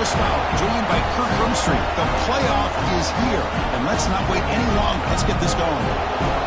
first foul, joined by Kirk Rumstreet. The playoff is here, and let's not wait any longer. Let's get this going.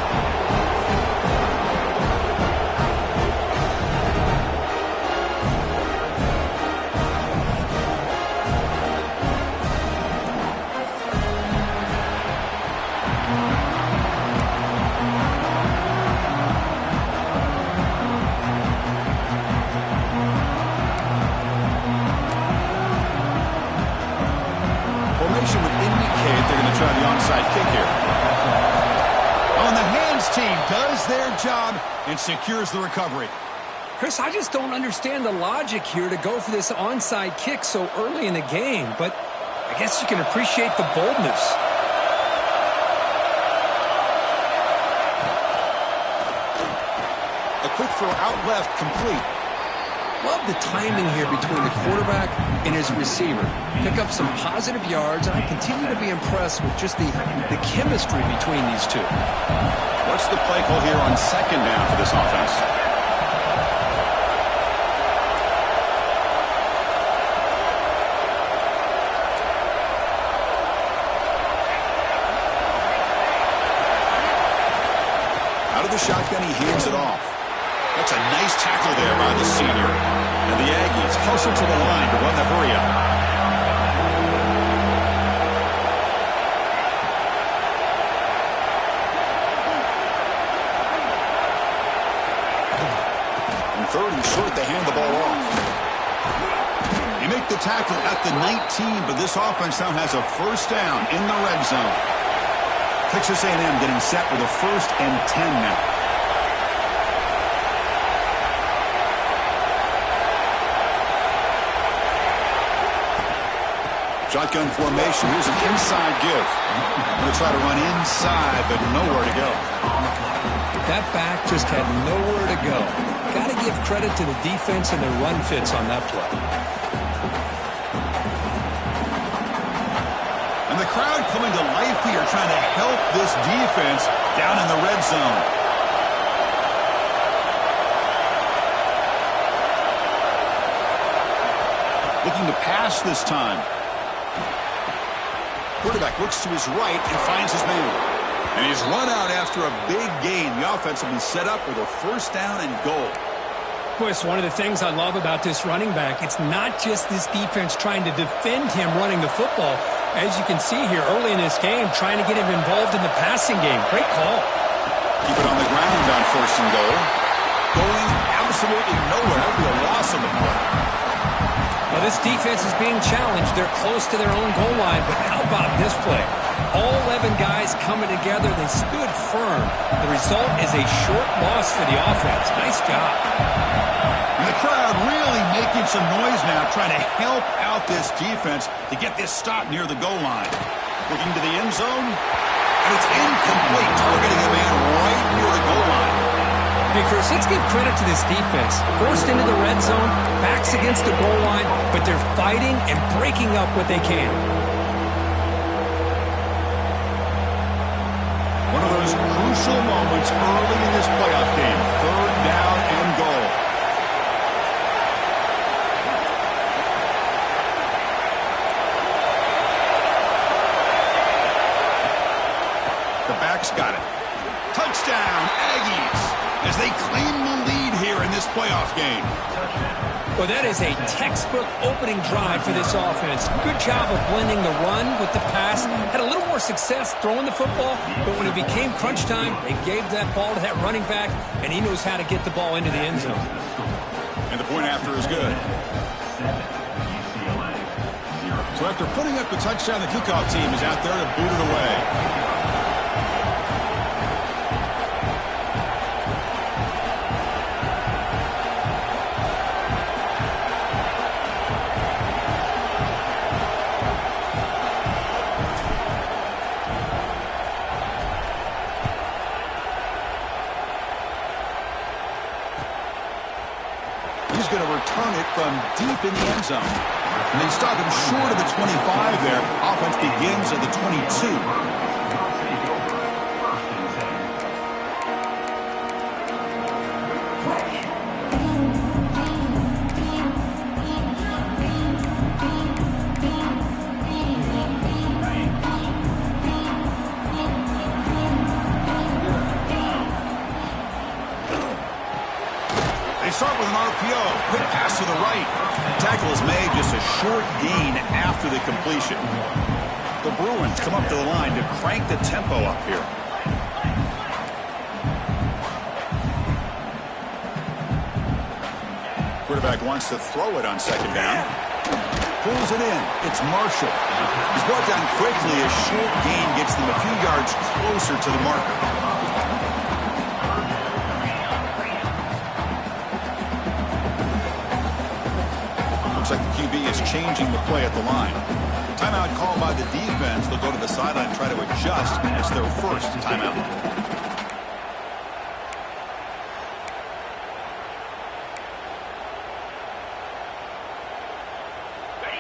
Formation would indicate they're going to try the onside kick here. Oh, and the hands team does their job and secures the recovery. Chris, I just don't understand the logic here to go for this onside kick so early in the game, but I guess you can appreciate the boldness. A quick throw out left, complete. Love the timing here between the quarterback and his receiver. Pick up some positive yards, and I continue to be impressed with just the chemistry between these two. What's the play call here on second down for this offense? Out of the shotgun, he hands it off. That's a nice tackle there by the senior. And the Aggies hustle to the line to run the hurry-up. And third and short, they hand the ball off. You make the tackle at the 19, but this offense now has a first down in the red zone. Texas A&M getting set with a 1st and 10 now. Shotgun formation. Here's an inside give. Going to try to run inside, but nowhere to go. That back just had nowhere to go. Got to give credit to the defense and their run fits on that play. And the crowd coming to life here, trying to help this defense down in the red zone. Looking to pass this time. Quarterback looks to his right and finds his man. And he's run out after a big gain. The offense will be set up with a 1st down and goal. Boy, it's one of the things I love about this running back. It's not just this defense trying to defend him running the football. As you can see here early in this game, trying to get him involved in the passing game. Great call. Keep it on the ground on 1st and goal. Going absolutely nowhere. That would be a loss on the play. Well, this defense is being challenged. They're close to their own goal line, but how about this play? All 11 guys coming together. They stood firm. The result is a short loss for the offense. Nice job. And the crowd really making some noise now, trying to help out this defense to get this stop near the goal line. Looking to the end zone, and it's incomplete, targeting a man right near the goal line. Hey, Chris, let's give credit to this defense. Forced into the red zone, backs against the goal line, but they're fighting and breaking up what they can. One of those crucial moments early in this playoff game. 3rd down and goal. The back's got it. Touchdown, Aggies, as they claim the lead here in this playoff game. Well, that is a textbook opening drive for this offense. Good job of blending the run with the pass. Had a little more success throwing the football, but when it became crunch time, they gave that ball to that running back, and he knows how to get the ball into the end zone. And the point after is good. So after putting up the touchdown, the kickoff team is out there to boot it away. He's going to return it from deep in the end zone. And they stop him short of the 25 there. Offense begins at the 22. just a short gain after the completion. The Bruins come up to the line to crank the tempo up here. Quarterback wants to throw it on second down. Pulls it in. It's Marshall. He's brought down quickly. A short gain gets them a few yards closer to the marker. Looks like the QB is changing the play at the line. Timeout called by the defense. They'll go to the sideline and try to adjust. It's their first timeout.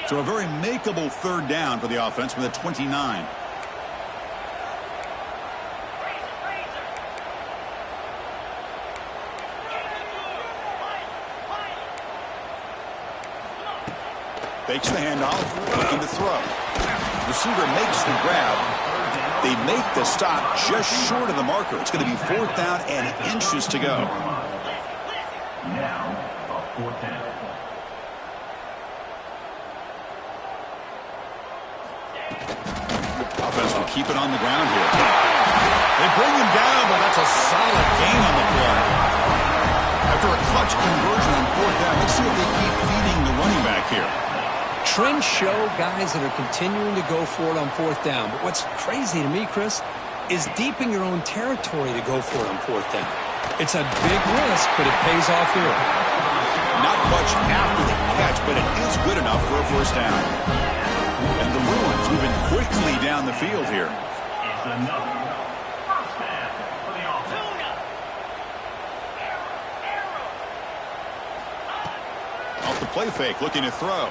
So a very makeable third down for the offense with a 29. Fakes the handoff, looking to throw. Receiver makes the grab. They make the stop just short of the marker. It's going to be fourth down and inches to go. Now, fourth down. Offense will keep it on the ground here. They bring him down, but that's a solid gain on the play. After a clutch conversion on fourth down, let's see if they keep feeding the running back here. Trends show guys that are continuing to go for it on fourth down. But what's crazy to me, Chris, is deep in your own territory to go for it on fourth down. It's a big risk, but it pays off here. Not much after the catch, but it is good enough for a first down. And the Bruins moving quickly down the field here. It's another first down for the offense. Off the play fake, looking to throw.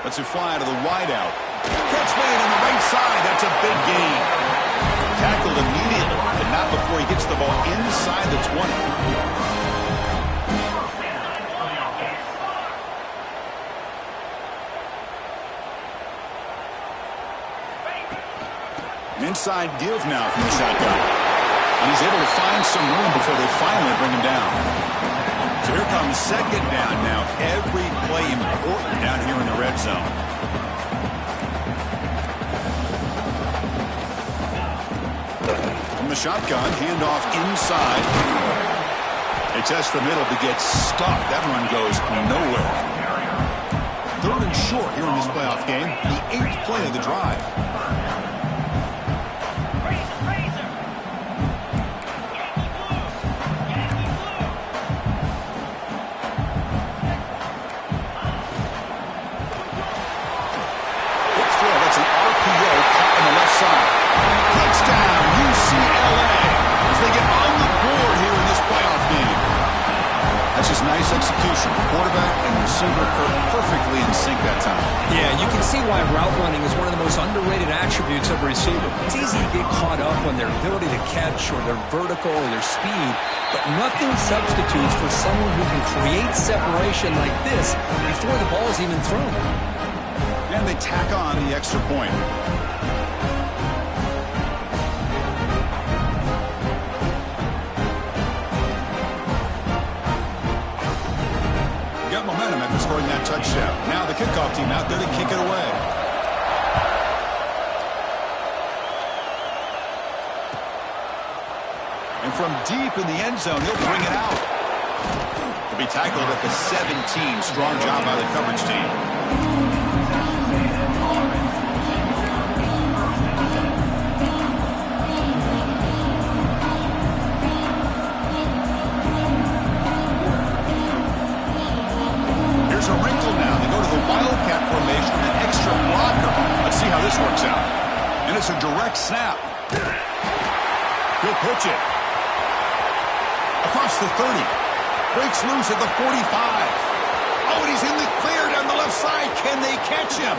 Lets it fly to the wideout. Catch made on the right side. That's a big gain. Tackled immediately, but not before he gets the ball inside the 20. Inside give now from the shotgun. And he's able to find some room before they finally bring him down. So here comes second down now. Every play important down here in the red zone. From the shotgun, handoff inside. They test the middle to get stuffed. That run goes nowhere. Third and short here in this playoff game. The 8th play of the drive. Nice execution. Quarterback and receiver perfectly in sync that time. Yeah, you can see why route running is one of the most underrated attributes of a receiver. It's easy to get caught up on their ability to catch or their vertical or their speed, but nothing substitutes for someone who can create separation like this before the ball is even thrown. And they tack on the extra point. Momentum after scoring that touchdown. Now the kickoff team out there to kick it away. And from deep in the end zone, he'll bring it out. He'll be tackled at the 17. Strong job by the coverage team. Wildcat formation and an extra blocker. Let's see how this works out. And it's a direct snap. He'll pitch it. Across the 30. Breaks loose at the 45. Oh, and he's in the clear down the left side. Can they catch him?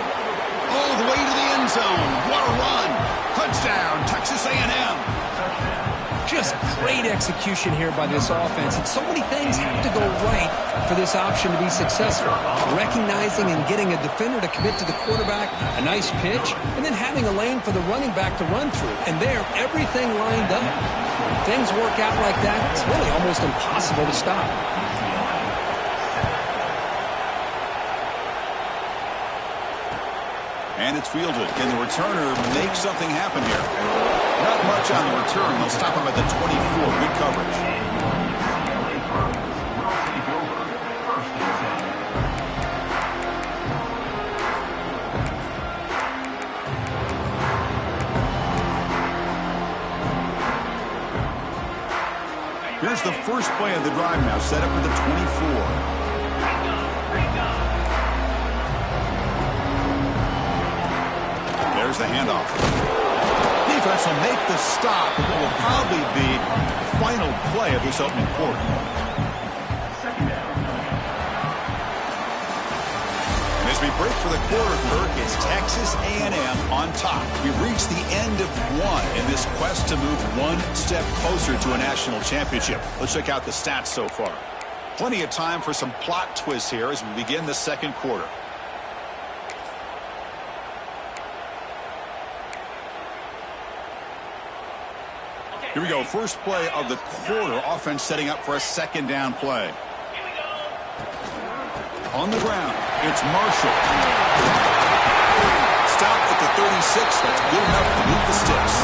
All the way to the end zone. What a run. Touchdown, Texas A&M. Just great execution here by this offense. And so many things have to go right for this option to be successful. Recognizing and getting a defender to commit to the quarterback, a nice pitch, and then having a lane for the running back to run through. And there, everything lined up. When things work out like that, it's really almost impossible to stop. And it's fielded. Can the returner make something happen here? Not much on the return. They'll stop him at the 24. Good coverage. Here's the first play of the drive now, set up at the 24. There's the handoff. Defense will make the stop, but it will probably be the final play of this opening quarter. And as we break for the quarter, Kirk, it's Texas A&M on top. We've reached the end of one in this quest to move one step closer to a national championship. Let's check out the stats so far. Plenty of time for some plot twists here as we begin the second quarter. Here we go. First play of the quarter. Offense setting up for a second down play. On the ground, it's Marshall. Stop at the 36. That's good enough to beat the sticks.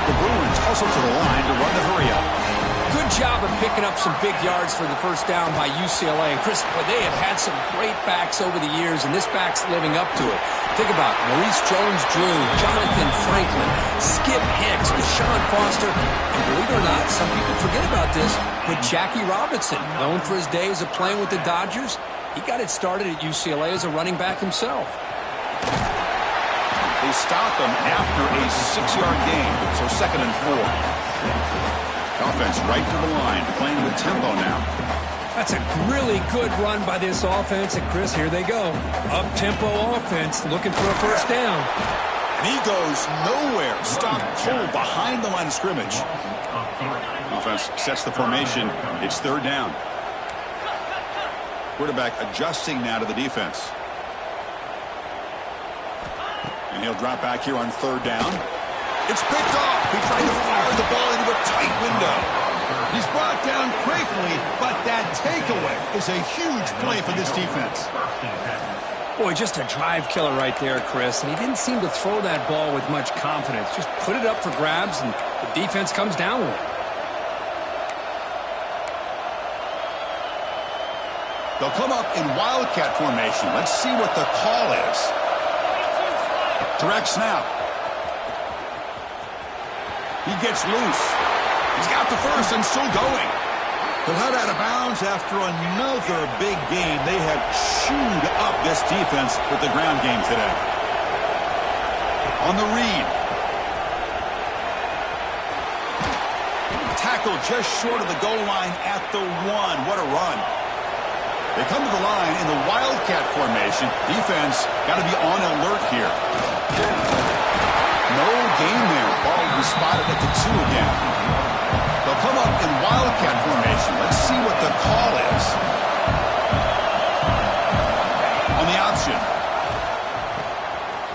The Bruins hustle to the line to run the hurry-up. Good job of picking up some big yards for the first down by UCLA. And Chris, they have had some great backs over the years, and this back's living up to it. Think about Maurice Jones-Drew, Jonathan Franklin, Skip Hicks, Deshaun Foster, and believe it or not, some people forget about this, but Jackie Robinson, known for his days of playing with the Dodgers, he got it started at UCLA as a running back himself. They stop him after a 6-yard gain, so 2nd and 4. Offense right to the line, playing with tempo now. That's a really good run by this offense. And, Chris, here they go. Up-tempo offense looking for a first down. And he goes nowhere. Stop cold behind the line of scrimmage. Offense sets the formation. It's 3rd down. Quarterback adjusting now to the defense. And he'll drop back here on 3rd down. It's picked off. He tried to fire the ball into a tight window. He's brought down quickly, but that takeaway is a huge play for this defense. Boy, just a drive killer right there, Chris. And he didn't seem to throw that ball with much confidence. Just put it up for grabs, and the defense comes down with it. They'll come up in Wildcat formation. Let's see what the call is. Direct snap. He gets loose. He's got the first and still going. He'll head out of bounds after another big game. They have chewed up this defense with the ground game today. On the read. Tackle just short of the goal line at the 1. What a run. They come to the line in the Wildcat formation. Defense got to be on alert here. No gain there. Ball will be spotted at the 2 again. They'll come up in Wildcat formation. Let's see what the call is. On the option.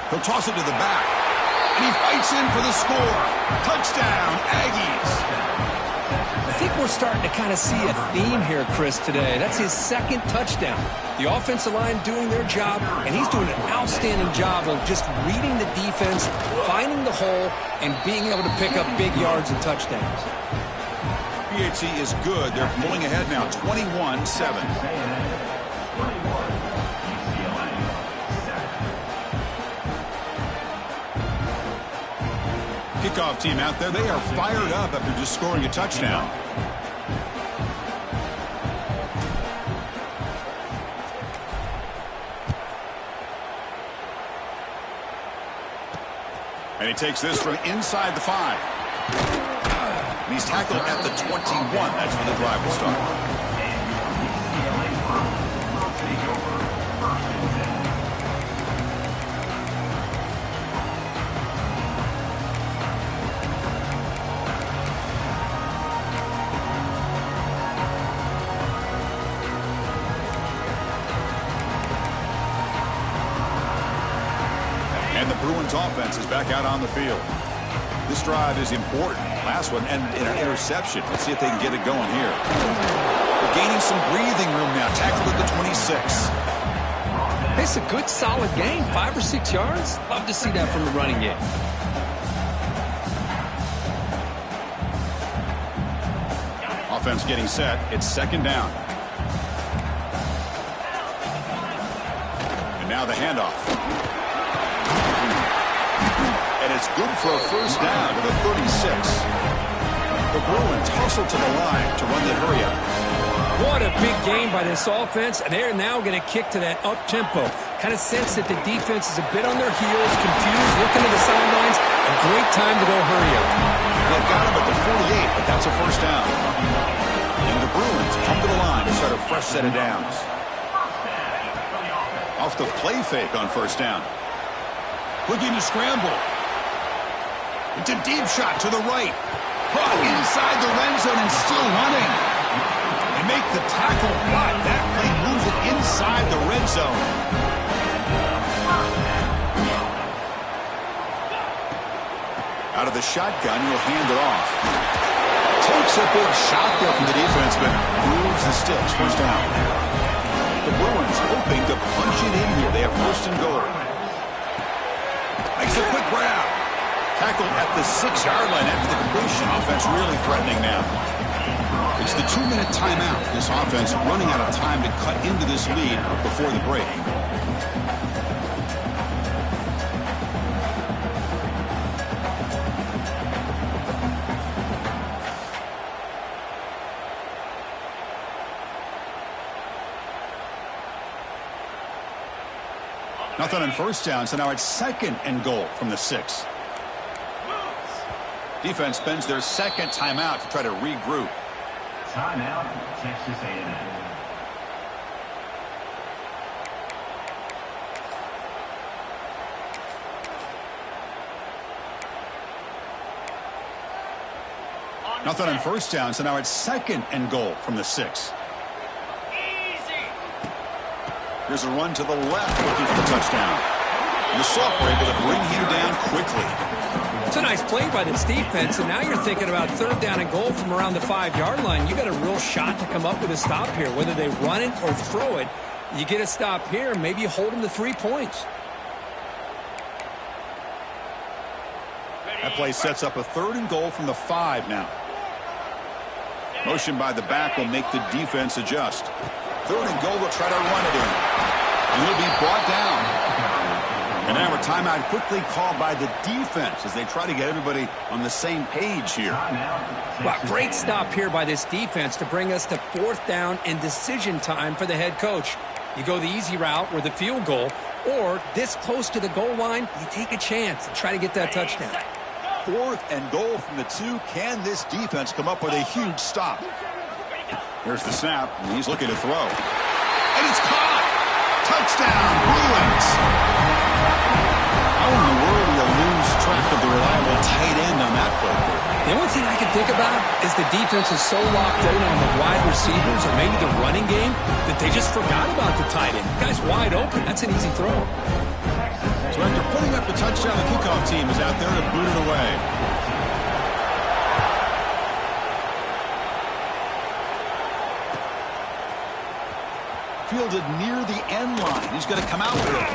He'll toss it to the back. And he fights in for the score. Touchdown, Aggies. I think we're starting to kind of see a theme here, Chris, today. That's his 2nd touchdown. The offensive line doing their job, and he's doing an outstanding job of just reading the defense, finding the hole, and being able to pick up big yards and touchdowns. PHC is good. They're pulling ahead now, 21-7. Kickoff team out there. They are fired up after just scoring a touchdown. And he takes this from inside the 5. And he's tackled at the 21. That's where the drive will start. And the Bruins offense is back out on the field. This drive is important. Last one ended in an interception. Let's see if they can get it going here. They're gaining some breathing room now. Tackled at the 26. It's a good, solid gain. 5 or 6 yards. Love to see that from the running game. Offense getting set. It's second down. And now the handoff. And it's good for a first down to the 36. The Bruins hustle to the line to run the hurry-up. What a big game by this offense. They're now going to kick to that up-tempo. Kind of sense that the defense is a bit on their heels, confused, looking to the sidelines. A great time to go hurry up. They got him at the 48, but that's a first down. And the Bruins come to the line to start a fresh set of downs. Off the play fake on first down. Looking to scramble. It's a deep shot to the right. Brought inside the red zone and still running. They make the tackle, but that play moves it inside the red zone. Out of the shotgun, he'll hand it off. Takes a big shot there from the defense, but moves the sticks. First down. The Bruins hoping to punch it in here. They have first and goal. Makes a quick grab. Tackled at the 6-yard line after the completion. Offense really threatening now. It's the 2-minute timeout. This offense running out of time to cut into this lead before the break. Nothing on first down, so now it's second and goal from the 6. Defense spends their second timeout to try to regroup. Timeout, Texas A&M. Nothing on first down, so now it's second and goal from the 6. Here's a run to the left, looking for the touchdown. And the Soft were able to bring him down quickly. It's a nice play by this defense, and now you're thinking about third down and goal from around the 5-yard line. You got a real shot to come up with a stop here, whether they run it or throw it. You get a stop here, maybe you hold them to 3 points. That play sets up a third and goal from the 5 now. Motion by the back will make the defense adjust. Third and goal, will try to run it in. And he'll be brought down. And now a timeout quickly called by the defense as they try to get everybody on the same page here. Well, great stop here by this defense to bring us to fourth down and decision time for the head coach. You go the easy route or the field goal, or this close to the goal line, you take a chance and try to get that touchdown. Fourth and goal from the 2. Can this defense come up with a huge stop? Here's the snap, and he's looking to throw. And it's caught! Touchdown, Bruins! How in the world do you lose track of the reliable tight end on that play? The only thing I can think about is the defense is so locked in on the wide receivers or maybe the running game that they just forgot about the tight end. The guy's wide open. That's an easy throw. So after putting up the touchdown, the kickoff team is out there to boot it away. Fielded near the end line. He's going to come out with it.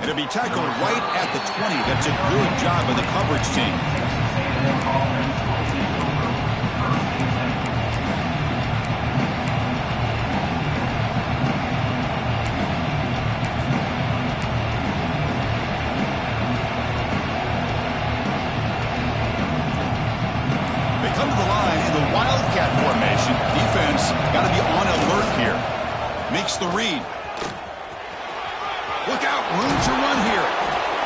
It'll be tackled right at the 20. That's a good job by the coverage team. They come to the line in the Wildcat formation. Defense got to be on alert here. Makes the read. Look out, room to run here.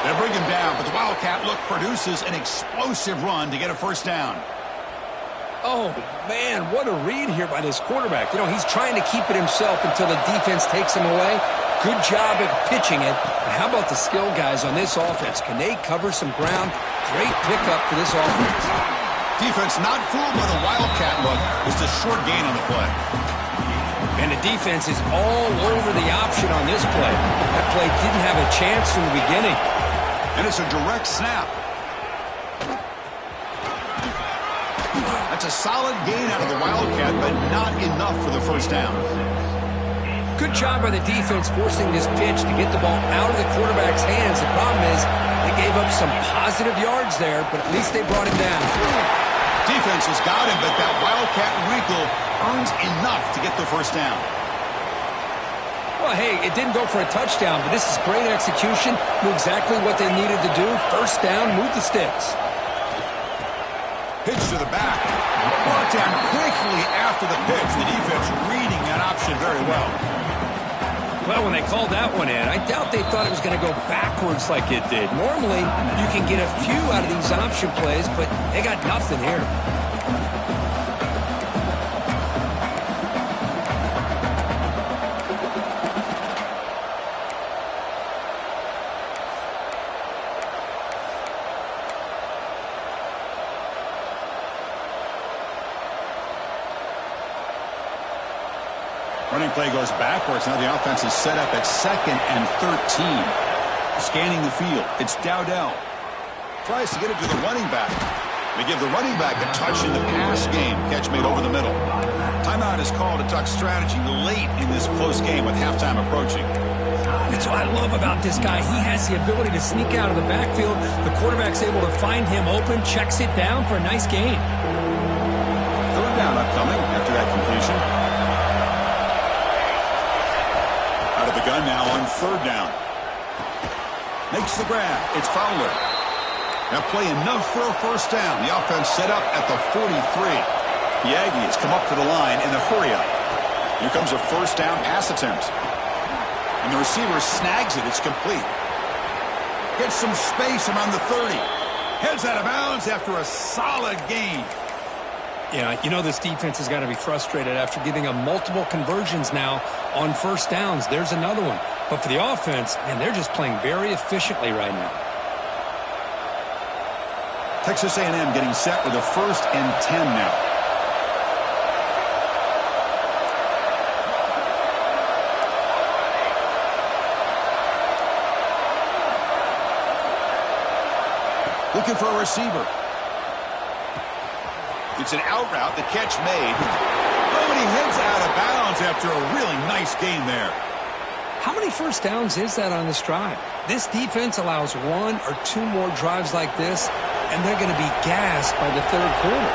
They'll bring him down, but the Wildcat look produces an explosive run to get a first down. Oh, man, what a read here by this quarterback. You know, he's trying to keep it himself until the defense takes him away. Good job at pitching it. But how about the skill guys on this offense? Can they cover some ground? Great pickup for this offense. Defense not fooled by the Wildcat look. Just a short gain on the play. And the defense is all over the option on this play. That play didn't have a chance from the beginning. And it's a direct snap. That's a solid gain out of the Wildcat, but not enough for the first down. Good job by the defense forcing this pitch to get the ball out of the quarterback's hands. The problem is they gave up some positive yards there, but at least they brought him down. Defense has got him, but that Wildcat wrinkle earns enough to get the first down. Well, hey, it didn't go for a touchdown, but this is great execution. Knew exactly what they needed to do. First down, move the sticks. Pitch to the back. Brought down quickly after the pitch. The defense reading that option very well. Well, when they called that one in, I doubt they thought it was going to go backwards like it did. Normally, you can get a few out of these option plays, but they got nothing here. Running play goes backwards. Now the offense is set up at 2nd and 13. Scanning the field. It's Dowdell. Tries to get it to the running back. They give the running back a touch in the pass game. Catch made over the middle. Timeout is called to talk strategy late in this close game with halftime approaching. That's what I love about this guy. He has the ability to sneak out of the backfield. The quarterback's able to find him open, checks it down for a nice gain. 3rd down upcoming after that completion. Out of the gun now on 3rd down. Makes the grab. It's Fowler. That play enough for a first down. The offense set up at the 43. The Aggies come up to the line in the hurry-up. Here comes a first down pass attempt. And the receiver snags it. It's complete. Gets some space around the 30. Heads out of bounds after a solid gain. Yeah, you know this defense has got to be frustrated after giving up multiple conversions now on first downs. There's another one. But for the offense, man, they're just playing very efficiently right now. Texas A&M getting set with a 1st and 10 now. Looking for a receiver. It's an out route. The catch made. Oh, and he heads out of bounds after a really nice gain there. How many first downs is that on this drive? This defense allows 1 or 2 more drives like this, and they're going to be gassed by the 3rd quarter.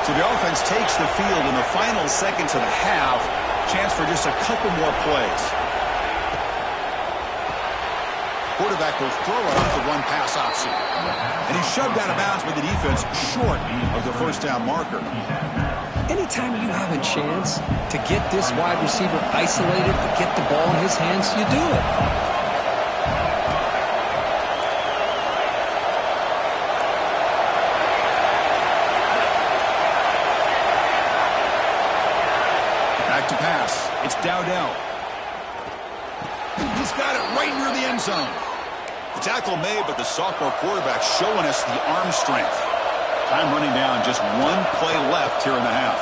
So the offense takes the field in the final seconds of the half. Chance for just a couple more plays. Quarterback will throw it off the run-pass option. And he's shoved out of bounds by the defense short of the first down marker. Anytime you have a chance to get this wide receiver isolated, to get the ball in his hands, you do it. Back to pass. It's Dowdell. He's got it right near the end zone. The tackle made, but the sophomore quarterback showing us the arm strength. Time running down, just 1 play left here in the half.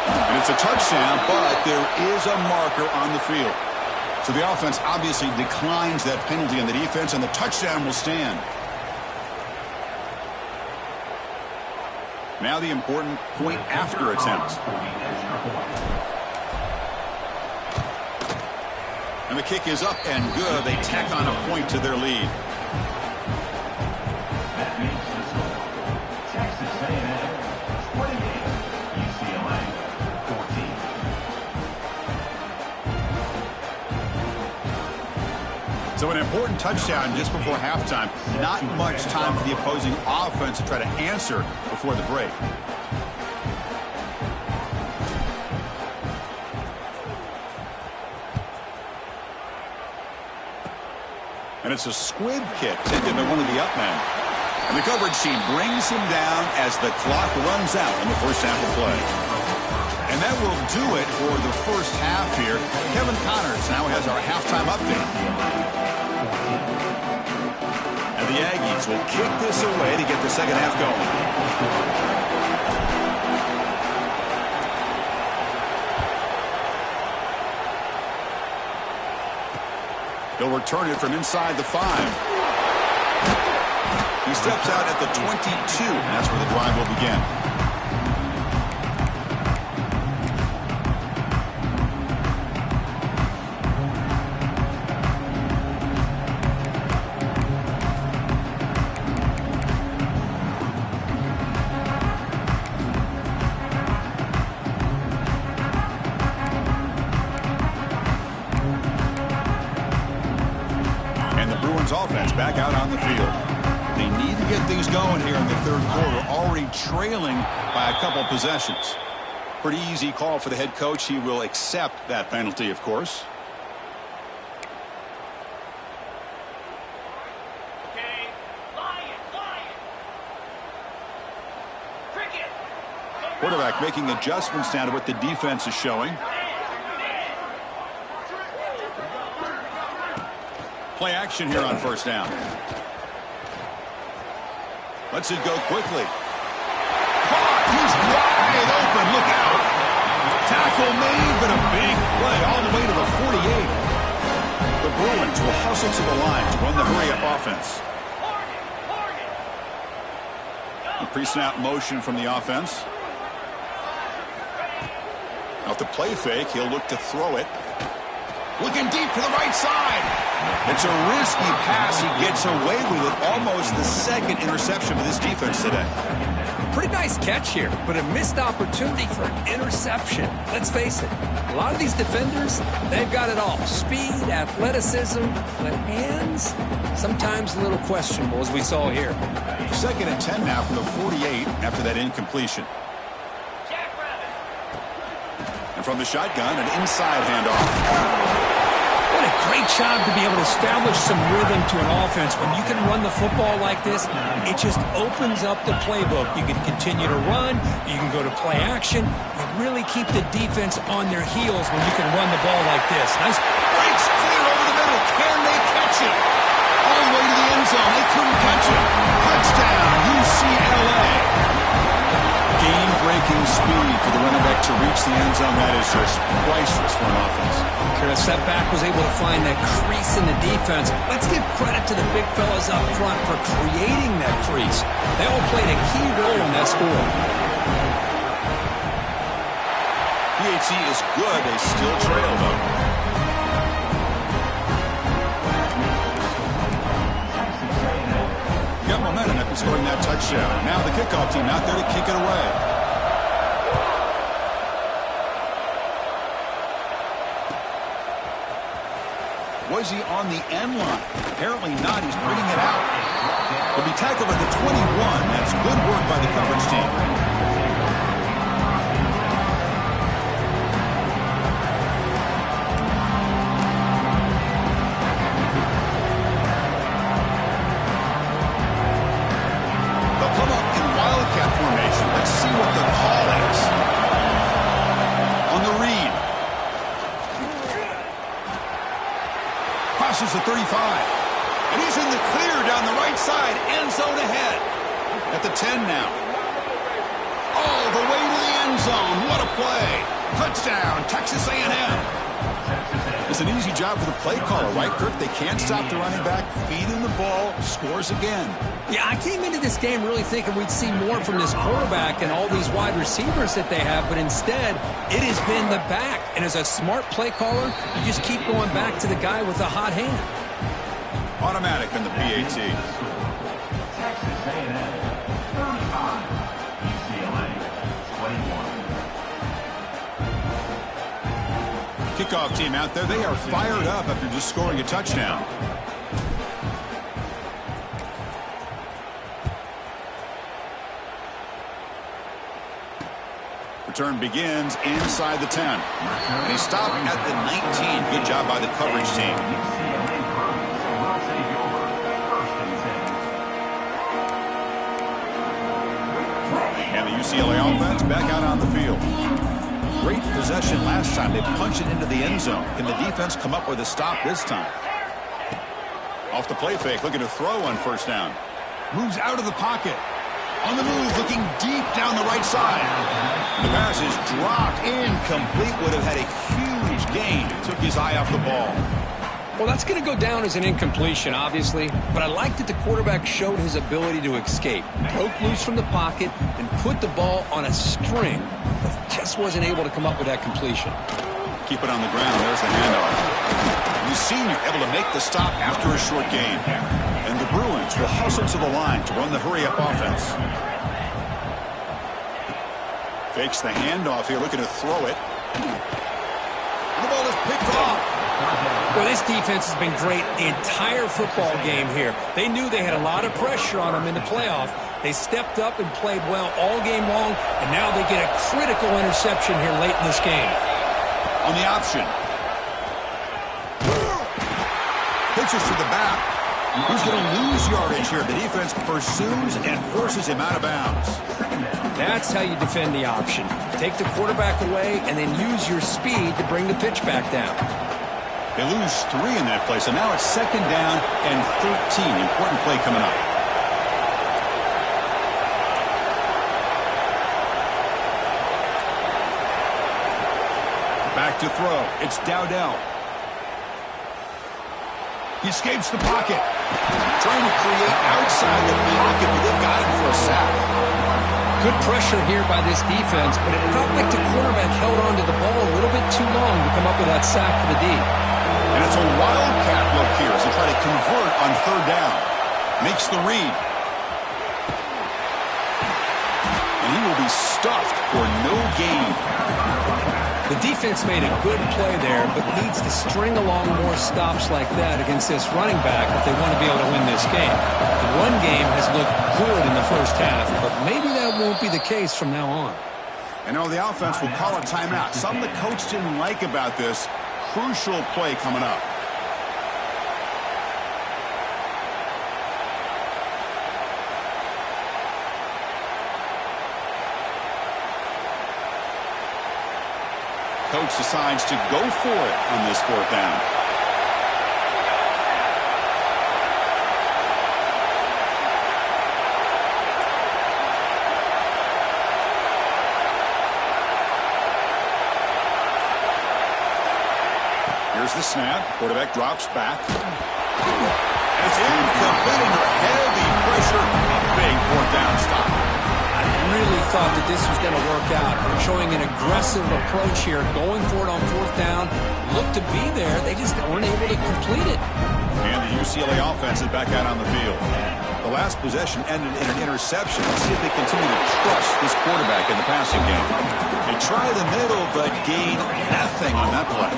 And it's a touchdown, but there is a marker on the field. So the offense obviously declines that penalty on the defense, and the touchdown will stand. Now the important point after attempt. And the kick is up and good. They tack on a point to their lead. That makes the score Texas A&M 28, UCLA 14. So an important touchdown just before halftime. Not much time for the opposing offense to try to answer before the break. And it's a squib kick taken by one of the up men. And the coverage team brings him down as the clock runs out in the first half of play. And that will do it for the first half here. Kevin Connors now has our halftime update. And the Aggies will kick this away to get the second half going. He'll return it from inside the 5. He steps out at the 22, and that's where the drive will begin. the Bruins offense back out on the field. They need to get things going here in the third quarter, already trailing by a couple possessions. Pretty easy call for the head coach. He will accept that penalty, of course. Quarterback making adjustments now to what the defense is showing. Play action here on first down. Lets it go quickly. Caught. He's wide open. Look out. Tackle made, but a big play all the way to the 48. The Bruins will hustle to the line to run the hurry-up offense. A pre-snap motion from the offense. Off the play fake, he'll look to throw it. Looking deep to the right side. It's a risky pass. He gets away with it. Almost the second interception for this defense today. Pretty nice catch here, but a missed opportunity for an interception. Let's face it, a lot of these defenders, they've got it all. Speed, athleticism, but hands, sometimes a little questionable, as we saw here. 2nd and 10 now from the 48 after that incompletion. And from the shotgun, an inside handoff. What a great job to be able to establish some rhythm to an offense. When you can run the football like this, it just opens up the playbook. You can continue to run. You can go to play action. You really keep the defense on their heels when you can run the ball like this. Nice. Breaks clear over the middle. Can they catch it? All the way to the end zone. They couldn't catch it. Touchdown, UCLA. Game-breaking speed for the running back to reach the end zone. That is just priceless for an offense. Curtis, that back was able to find that crease in the defense. Let's give credit to the big fellas up front for creating that crease. They all played a key role in that score. PHC is good. They still trail, though. Got momentum after scoring that touchdown. Now the kickoff team out there to kick it away. Was he on the end line? Apparently not. He's bringing it out. He'll be tackled at the 21. That's good work by the coverage team. The 35, and he's in the clear down the right side, end zone ahead. At the 10 now. All the way to the end zone. What a play. Touchdown, Texas A&M. It's an easy job for the play caller, right, Kirk? They can't stop the running back, feed him the ball, scores again. Yeah, I came into this game really thinking we'd see more from this quarterback and all these wide receivers that they have, but instead, it has been the back. And as a smart play caller, you just keep going back to the guy with the hot hand. Automatic in the PAT. Texas A&M, 35. UCLA, 21. Kickoff team out there. They are fired up after just scoring a touchdown. Return begins inside the 10. And he stopped at the 19. Good job by the coverage team. And the UCLA offense back out on the field. Great possession last time. They punched it into the end zone. Can the defense come up with a stop this time? Off the play fake, looking to throw on first down. Moves out of the pocket. On the move, looking deep down the right side. The pass is dropped, incomplete. Would have had a huge gain. Took his eye off the ball. Well, that's going to go down as an incompletion, obviously, but I like that the quarterback showed his ability to escape. Broke loose from the pocket and put the ball on a string, but just wasn't able to come up with that completion. Keep it on the ground. There's the handoff. The senior able to make the stop after a short gain. And the Bruins will hustle to the line to run the hurry-up offense. Fakes the handoff here, looking to throw it. And the ball is picked off. Well, this defense has been great the entire football game here. They knew they had a lot of pressure on them in the playoff. They stepped up and played well all game long, and now they get a critical interception here late in this game. On the option. Pitches to the back. He's going to lose yardage here. The defense pursues and forces him out of bounds. That's how you defend the option. Take the quarterback away and then use your speed to bring the pitch back down. They lose 3 in that play, so now it's 2nd down and 13. Important play coming up. Back to throw. It's Dowdell. He escapes the pocket. Trying to create outside the pocket, but they've got him for a sack. Good pressure here by this defense, but it felt like the quarterback held on to the ball a little bit too long to come up with that sack for the D. And it's a wildcat look here as they try to convert on 3rd down. Makes the read. And he will be stuffed for no gain. The defense made a good play there, but needs to string along more stops like that against this running back if they want to be able to win this game. The run game has looked good in the first half, but maybe that won't be the case from now on. And now the offense will call a timeout. Something the coach didn't like about this. Crucial play coming up. Coach decides to go for it on this 4th down. Here's the snap. Quarterback drops back. And it's incomplete under heavy pressure. A big 4th down stop. I really thought that this was going to work out. Showing an aggressive approach here, going for it on 4th down. Looked to be there. They just weren't able to complete it. And the UCLA offense is back out on the field. The last possession ended in an interception. Let's see if they continue to trust this quarterback in the passing game. They try the middle, but gain nothing on that play.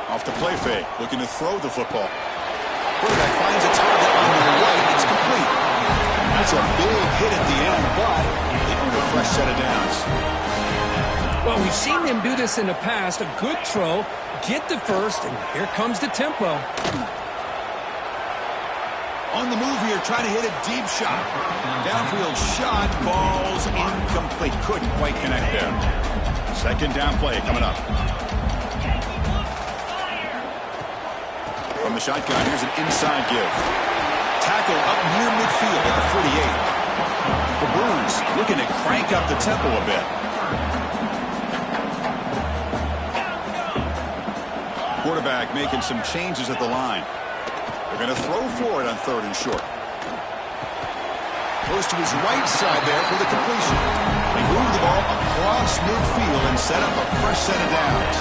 Off the play fake, looking to throw the football. Quarterback finds a target on the right. It's complete. That's a big hit at the end, but they earn a fresh set of downs. Well, we've seen them do this in the past. A good throw, get the first, and here comes the tempo. On the move here, trying to hit a deep shot. Downfield shot, ball's incomplete. Couldn't quite connect there. 2nd down play coming up. From the shotgun, here's an inside give. Tackle up near midfield at the 48. The Bruins looking to crank up the tempo a bit. Quarterback making some changes at the line. They're going to throw for it on 3rd and short. Goes to his right side there for the completion. They move the ball across midfield and set up a fresh set of downs.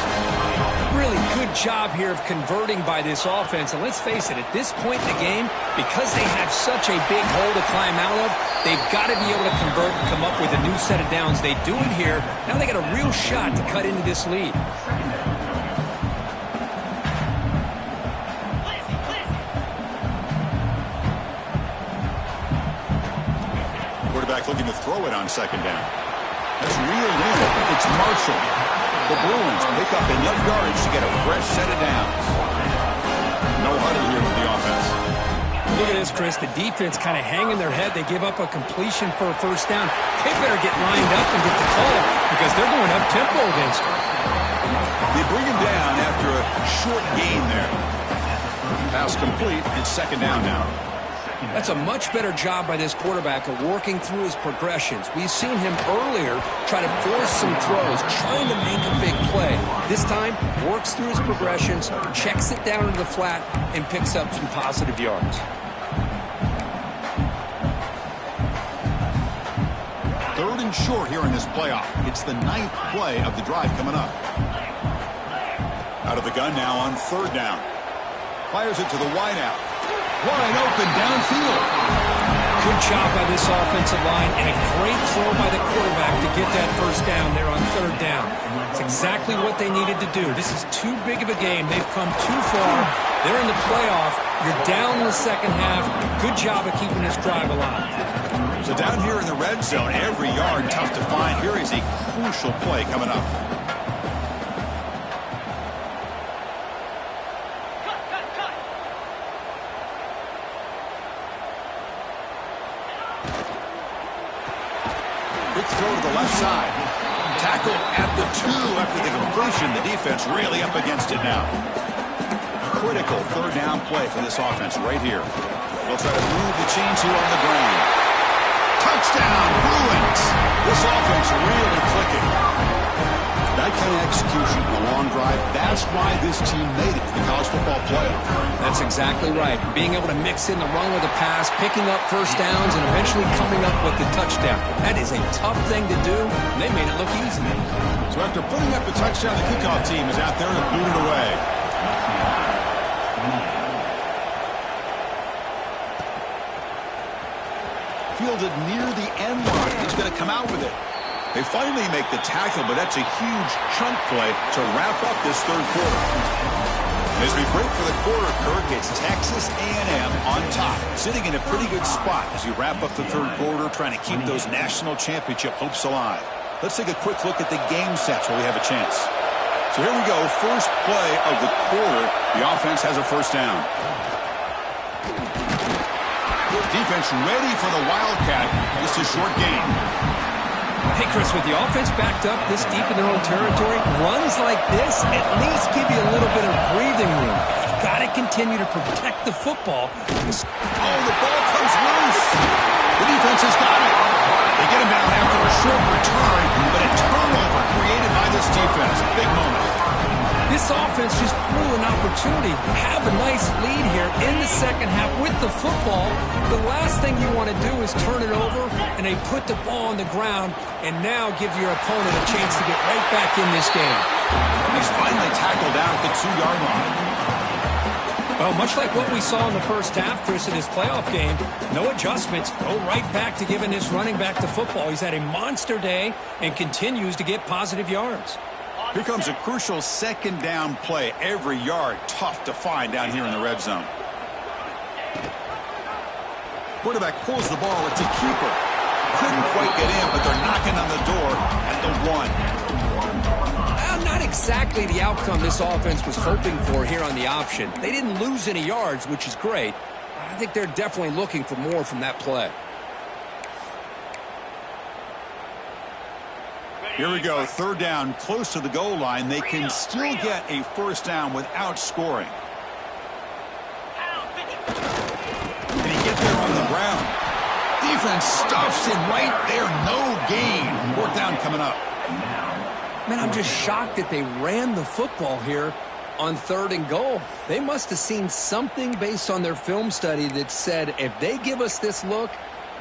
Really good job here of converting by this offense. And let's face it, at this point in the game, because they have such a big hole to climb out of, they've got to be able to convert and come up with a new set of downs. They do it here. Now they got a real shot to cut into this lead. Quarterback looking to throw it on 2nd down. That's reeled in. It's Marshall. The Bruins pick up enough yardage to get a fresh set of downs. No huddle here for the offense. Look at this, Chris. The defense kind of hanging their head. They give up a completion for a 1st down. They better get lined up and get the call because they're going up-tempo against them. They bring him down after a short gain there. Pass complete. It's 2nd down now. That's a much better job by this quarterback of working through his progressions. We've seen him earlier try to force some throws, trying to make a big play. This time, works through his progressions, checks it down into the flat, and picks up some positive yards. 3rd and short here in this playoff. It's the 9th play of the drive coming up. Out of the gun now on 3rd down. Fires it to the wideout. Wide open downfield. Good job by this offensive line and a great throw by the quarterback to get that first down there on third down. It's exactly what they needed to do. This is too big of a game. They've come too far. They're in the playoff. You're down in the second half. Good job of keeping this drive alive. So down here in the red zone, every yard tough to find. Here is a crucial play coming up. Quick throw to the left side. Tackle at the 2 after the completion. The defense really up against it now. Critical third down play for this offense right here. They'll try to move the chains here on the ground. Touchdown, Bruins. This offense really clicking. That kind of execution in a long drive, that's why this team made it to the college football playoff. That's exactly right. Being able to mix in the run with the pass, picking up first downs, and eventually coming up with the touchdown. That is a tough thing to do, and they made it look easy. So after putting up the touchdown, the kickoff team is out there to boot it away. Fielded near the end line. He's going to come out with it. They finally make the tackle, but that's a huge chunk play to wrap up this third quarter. As we break for the quarter, Kirk, it's Texas A&M on top, sitting in a pretty good spot as we wrap up the third quarter, trying to keep those national championship hopes alive. Let's take a quick look at the game sets where we have a chance. So here we go, first play of the quarter. The offense has a first down. Defense ready for the Wildcat. Just a short gain. Hey, Chris, with the offense backed up this deep in their own territory, runs like this at least give you a little bit of breathing room. You've got to continue to protect the football. Oh, the ball comes loose. The defense has got it. They get him down after a short return, but a turnover created by this defense. Big moment. This offense just blew an opportunity. Have a nice lead here in the second half with the football. The last thing you want to do is turn it over, and they put the ball on the ground, and now give your opponent a chance to get right back in this game. He's finally tackled down at the 2-yard line. Well, much like what we saw in the first half, Chris, in his playoff game, no adjustments. Go right back to giving his running back the football. He's had a monster day and continues to get positive yards. Here comes a crucial second down play. Every yard tough to find down here in the red zone. Quarterback pulls the ball. It's a keeper. Couldn't quite get in, but they're knocking on the door at the 1. Well, not exactly the outcome this offense was hoping for here on the option. They didn't lose any yards, which is great. I think they're definitely looking for more from that play. Here we go, third down, close to the goal line. They can still get a first down without scoring. Can he get there on the ground? Defense stuffs him right there, no gain. Fourth down coming up. Man, I'm just shocked that they ran the football here on third and goal. They must have seen something based on their film study that said, if they give us this look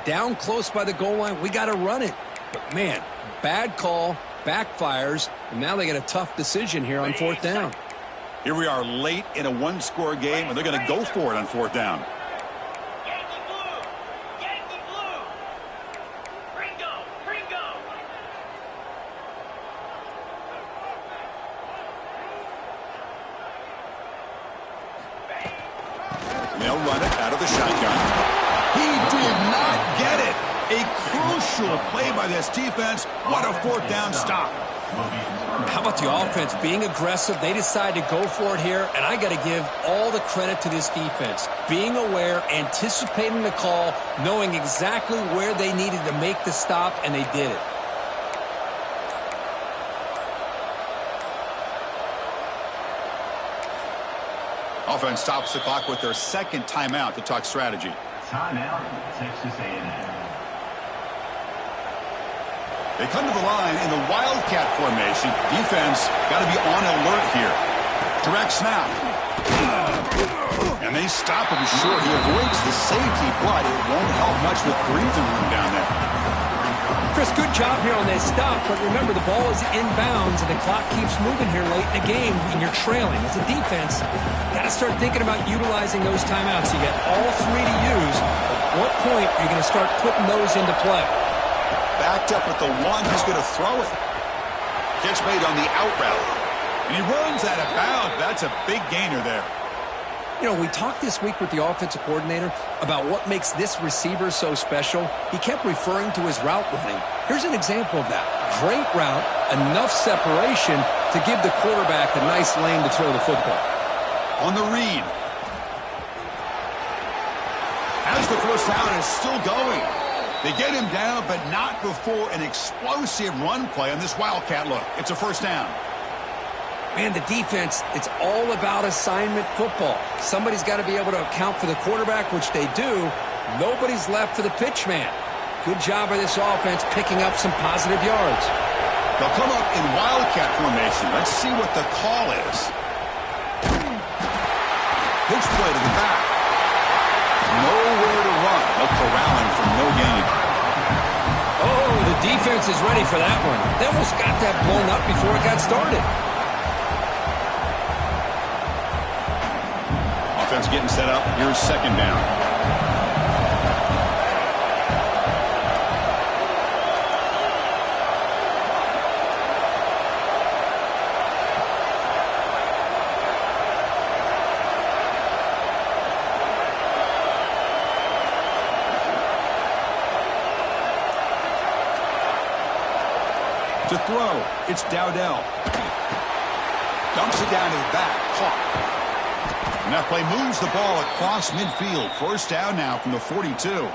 down close by the goal line, we got to run it. But, man, bad call, backfires, and now they get a tough decision here on fourth down. Here we are late in a one-score game, and they're going to go for it on fourth down. Yankee blue! Yankee blue! Gringo! Gringo! They'll run it out of the shotgun. He did not get it. A crucial play by this defense. What a fourth down stop. How about the offense being aggressive? They decide to go for it here, and I got to give all the credit to this defense. Being aware, anticipating the call, knowing exactly where they needed to make the stop, and they did it. Offense stops the clock with their second timeout to talk strategy. Timeout, Texas A&M. They come to the line in the Wildcat formation. Defense got to be on alert here. Direct snap. And they stop him short. He avoids the safety, but it won't help much with breathing room down there. Chris, good job here on that stop, but remember the ball is inbounds and the clock keeps moving here late in the game and you're trailing. As a defense, got to to start thinking about utilizing those timeouts. You got all three to use. At what point are you going to start putting those into play? Backed up with the one, he's going to throw it. Catch made on the out route. And he runs out of bounds. That's a big gainer there. You know, we talked this week with the offensive coordinator about what makes this receiver so special. He kept referring to his route running. Here's an example of that. Great route, enough separation to give the quarterback a nice lane to throw the football. On the read. As the first down is still going. They get him down, but not before an explosive run play on this Wildcat look. It's a first down. Man, the defense, it's all about assignment football. Somebody's got to be able to account for the quarterback, which they do. Nobody's left for the pitch man. Good job by this offense picking up some positive yards. They'll come up in Wildcat formation. Let's see what the call is. Pitch play to the back. Nowhere to run. They'll corral him for no gain. Oh, the defense is ready for that one. They almost got that blown up before it got started. Offense getting set up. Here's second down. To throw, it's Dowdell. Dumps it down to the back. Caught. And that play moves the ball across midfield. First down now from the 42.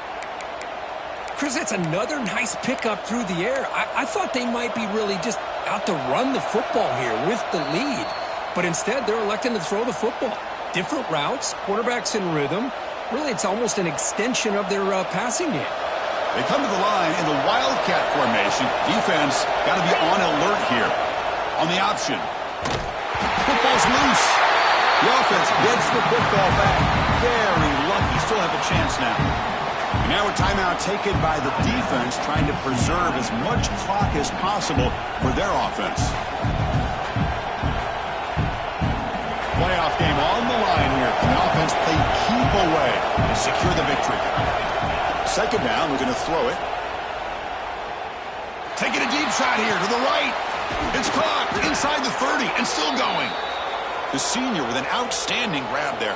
Chris, that's another nice pickup through the air. I thought they might be really just out to run the football here with the lead. But instead, they're electing to throw the football. Different routes, quarterbacks in rhythm. Really, it's almost an extension of their passing game. They come to the line in the Wildcat formation. Defense got to be on alert here. On the option. Football's loose. The offense gets the football back. Very lucky. Still have a chance now. And now a timeout taken by the defense, trying to preserve as much clock as possible for their offense. Playoff game on the line here. Can the offense play keep away and secure the victory? Second down, we're going to throw it. Taking a deep shot here to the right. It's caught inside the 30 and still going. The senior with an outstanding grab there.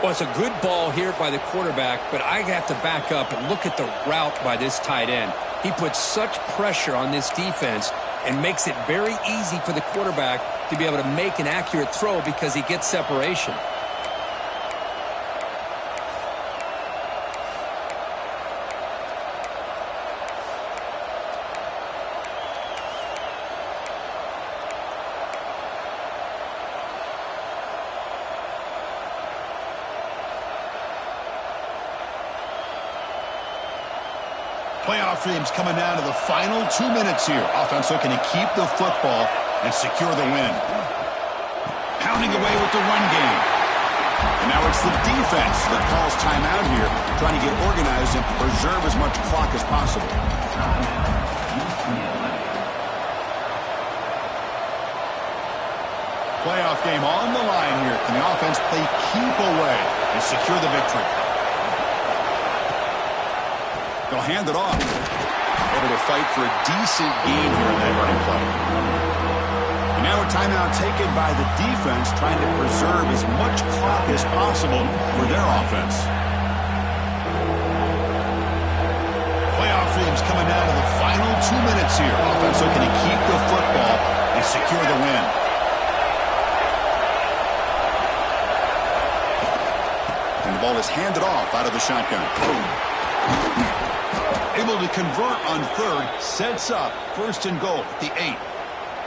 Well, it's a good ball here by the quarterback, but I have to back up and look at the route by this tight end. He puts such pressure on this defense and makes it very easy for the quarterback to be able to make an accurate throw because he gets separation. Playoff dreams coming down to the final 2 minutes here. Offense looking to keep the football and secure the win. Pounding away with the run game. And now it's the defense that calls timeout here, trying to get organized and preserve as much clock as possible. Playoff game on the line here. Can the offense play keep away and secure the victory? They'll hand it off. Able to fight for a decent gain here in that running play. And now a timeout taken by the defense, trying to preserve as much clock as possible for their offense. Playoff dreams coming down to the final 2 minutes here. Offense looking to keep the football and secure the win. And the ball is handed off out of the shotgun. Able to convert on third, sets up first and goal at the 8.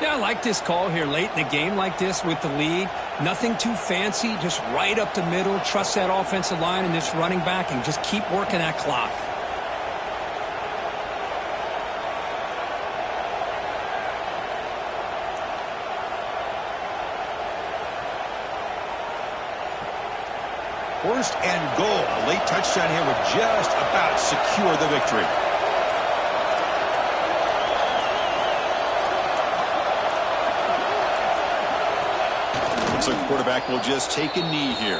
Yeah, I like this call here late in the game like this with the lead. Nothing too fancy, just right up the middle. Trust that offensive line and this running back and just keep working that clock. First and goal. A late touchdown here would just about secure the victory. Looks like the quarterback will just take a knee here.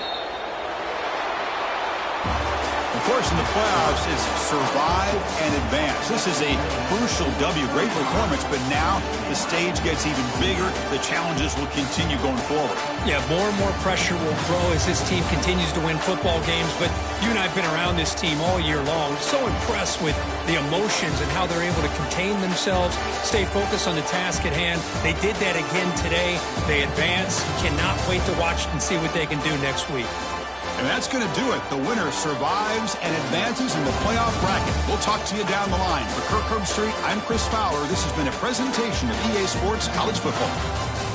Of course, in the playoffs, it's survive and advance. This is a crucial W. Great performance, but now the stage gets even bigger. The challenges will continue going forward. Yeah, more and more pressure will grow as this team continues to win football games. But you and I have been around this team all year long. So impressed with the emotions and how they're able to contain themselves, stay focused on the task at hand. They did that again today. They advance. Cannot wait to watch and see what they can do next week. And that's going to do it. The winner survives and advances in the playoff bracket. We'll talk to you down the line. For Kirk Herbstreit, I'm Chris Fowler. This has been a presentation of EA Sports College Football.